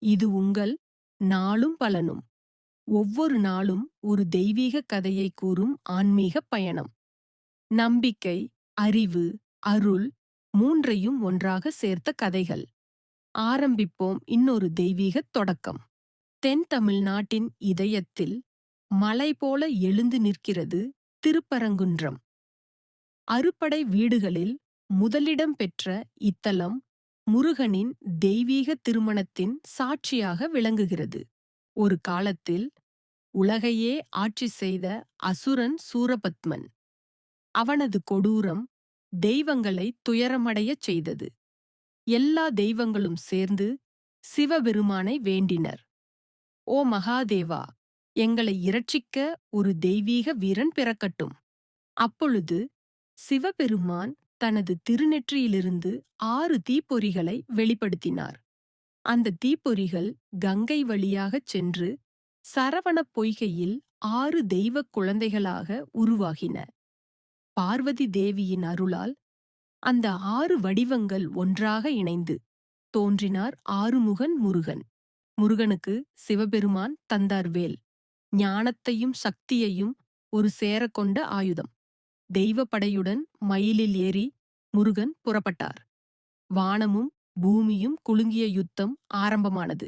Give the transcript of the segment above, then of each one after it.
இது உங்கள் நாளும் பலனும். ஒவ்வொரு நாளும் ஒரு தெய்வீக கதையை கூறும் ஆன்மீக பயணம். நம்பிக்கை, அறிவு, அருள் மூன்றையும் ஒன்றாக சேர்த்த கதைகள். ஆரம்பிப்போம் இன்னொரு தெய்வீக தொடக்கம். தென் தமிழ்நாட்டின் இதயத்தில் மலை போல எழுந்து நிற்கிறது திருப்பரங்குன்றம். அறுபடை வீடுகளில் முதலிடம் பெற்ற இத்தலம் முருகனின் தெய்வீக திருமணத்தின் சாட்சியாக விளங்குகிறது. ஒரு காலத்தில் உலகையே ஆட்சி செய்த அசுரன் சூரபத்மன். அவனது கொடூரம் தெய்வங்களை துயரமடையச் செய்தது. எல்லா தெய்வங்களும் சேர்ந்து சிவபெருமானை வேண்டினர். ஓ மகாதேவா, எங்களை இரட்சிக்க ஒரு தெய்வீக வீரன் பிறக்கட்டும். அப்பொழுது சிவபெருமான் தனது திருநெற்றியிலிருந்து 6 தீப்பொறிகளை வெளிப்படுத்தினார். அந்த தீப்பொறிகள் கங்கை வழியாகச் சென்று சரவணப் பொய்கையில் 6 தெய்வக் குழந்தைகளாக உருவாகின. பார்வதி தேவியின் அருளால் அந்த 6 வடிவங்கள் ஒன்றாக இணைந்து தோன்றினார் ஆறுமுகன் முருகன். முருகனுக்கு சிவபெருமான் தந்தார் வேல், ஞானத்தையும் சக்தியையும் ஒரு சேரக் கொண்ட ஆயுதம். தெய்வப்படையுடன் மயிலில் ஏறி முருகன் புறப்பட்டார். வானமும் பூமியும் குலுங்கிய யுத்தம் ஆரம்பமானது.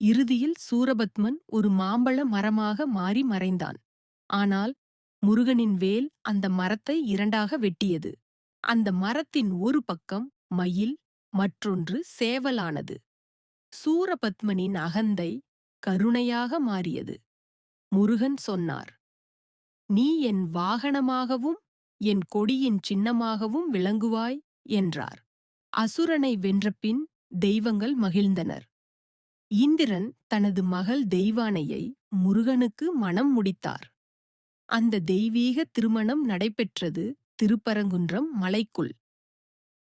இறுதியில் சூரபத்மன் ஒரு மாம்பழ மரமாக மாறி மறைந்தான். ஆனால் முருகனின் வேல் அந்த மரத்தை இரண்டாக வெட்டியது. அந்த மரத்தின் ஒரு பக்கம் மயில், மற்றொன்று சேவலானது. சூரபத்மனின் அகந்தை கருணையாக மாறியது. முருகன் சொன்னார், "நீ என் வாகனமாகவும் என் கொடியின் சின்னமாகவும் விளங்குவாய்" என்றார். அசுரனை வென்றபின் தெய்வங்கள் மகிழ்ந்தனர். இந்திரன் தனது மகள் தெய்வானையை முருகனுக்கு மணம் முடித்தார். அந்த தெய்வீக திருமணம் நடைபெற்றது திருப்பரங்குன்றம் மலைக்குள்.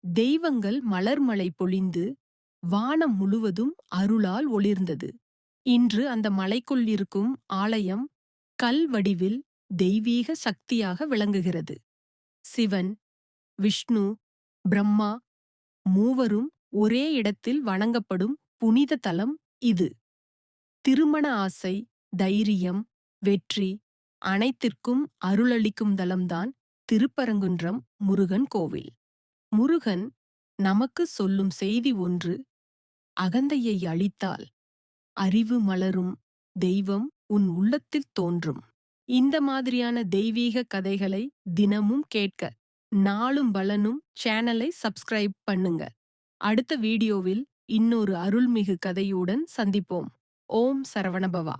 தெய்வங்கள் மலர்மழை பொழிந்து வானம் முழுவதும் அருளால் ஒளிர்ந்தது. இன்று அந்த மலைக்குள் இருக்கும் ஆலயம் கல் வடிவில் தெய்வீக சக்தியாக விளங்குகிறது. சிவன், விஷ்ணு, பிரம்மா மூவரும் ஒரே இடத்தில் வணங்கப்படும் புனித தலம் இது. திருமண ஆசை, தைரியம், வெற்றி அனைத்திற்கும் அருளளிக்கும் தலம்தான் திருப்பரங்குன்றம் முருகன் கோவில். முருகன் நமக்கு சொல்லும் செய்தி ஒன்று: அகந்தையை அழித்தால் அறிவு மலரும், தெய்வம் உன் உள்ளத்தில் தோன்றும். இந்த மாதிரியான தெய்வீக கதைகளை தினமும் கேட்க நாளும் பலனும் சேனலை சப்ஸ்கிரைப் பண்ணுங்க. அடுத்த வீடியோவில் இன்னொரு அருள்மிகு கதையுடன் சந்திப்போம். ஓம் சரவணபவா.